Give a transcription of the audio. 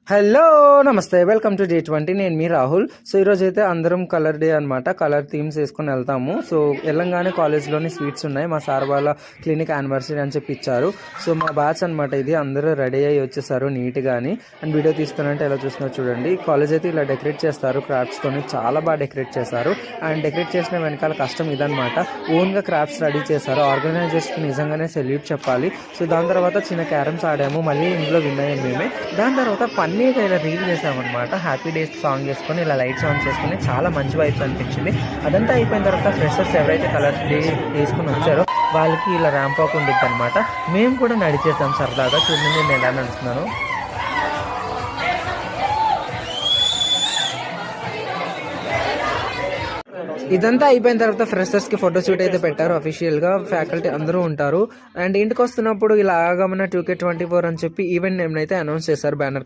Hello నమస్తే welcome to J20. నేను మీ Rahul. So ఈరోజు అయితే అందరం కలర్ డే అనమాట. కలర్ థీమ్స్ వేసుకొని వెళ్తాము. సో వెళ్ళంగానే కాలేజ్లోని స్వీట్స్ ఉన్నాయి. మా సార్ వాళ్ళ క్లినిక్ యానివర్సరీ అని చెప్పి ఇచ్చారు. సో మా బ్యాచ్ అనమాట ఇది. అందరూ రెడీ అయ్యి వచ్చేసారు నీట్గా అని. అండ్ వీడియో తీస్తానంటే ఎలా చూస్తున్నారు చూడండి. కాలేజ్ అయితే ఇలా డెకరేట్ చేస్తారు క్రాఫ్ట్స్తోని. చాలా బాగా డెకరేట్ చేశారు. అండ్ డెకరేట్ చేసిన వెనకాల కష్టం ఇదనమాట. ఓన్గా క్రాఫ్ట్స్ రెడీ చేశారు. ఆర్గనైజర్స్కి నిజంగానే సెల్యూట్ చెప్పాలి. సో దాని తర్వాత చిన్న క్యారమ్స్ ఆడాము. మళ్ళీ ఇంట్లో విన్ అయ్యాము మేమే. దాని తర్వాత ఫన్నీగా ఇలా రీల్ చేసామన్నమాట. హ్యాపీ డేస్ సాంగ్ చేసుకొని ఇలా లైట్స్ ఆన్ చేసుకుని చాలా మంచి వైబ్స్ అనిపించింది. అదంతా అయిపోయిన తర్వాత ఫ్రెషర్స్ ఎవరైతే కలర్ డే వేసుకుని వచ్చారో వాళ్ళకి ఇలా ర్యాంప్ వాక్ ఉండిద్ది అనమాట. మేము కూడా నడిచేసాం సరదాగా. చూడండి నేను ఎలా నడుస్తున్నాను. ఇదంతా అయిపోయిన తర్వాత ఫ్రెషర్స్ కి ఫోటో షూట్ అయితే పెట్టారు. అఫీషియల్ గా ఫ్యాకల్టీ అందరూ ఉంటారు. అండ్ ఇంటికి వస్తున్నప్పుడు ఇలా ఆగమన 2K24 అని చెప్పి ఈవెంట్ నేమ్ అయితే అనౌన్స్ చేశారు బ్యానర్.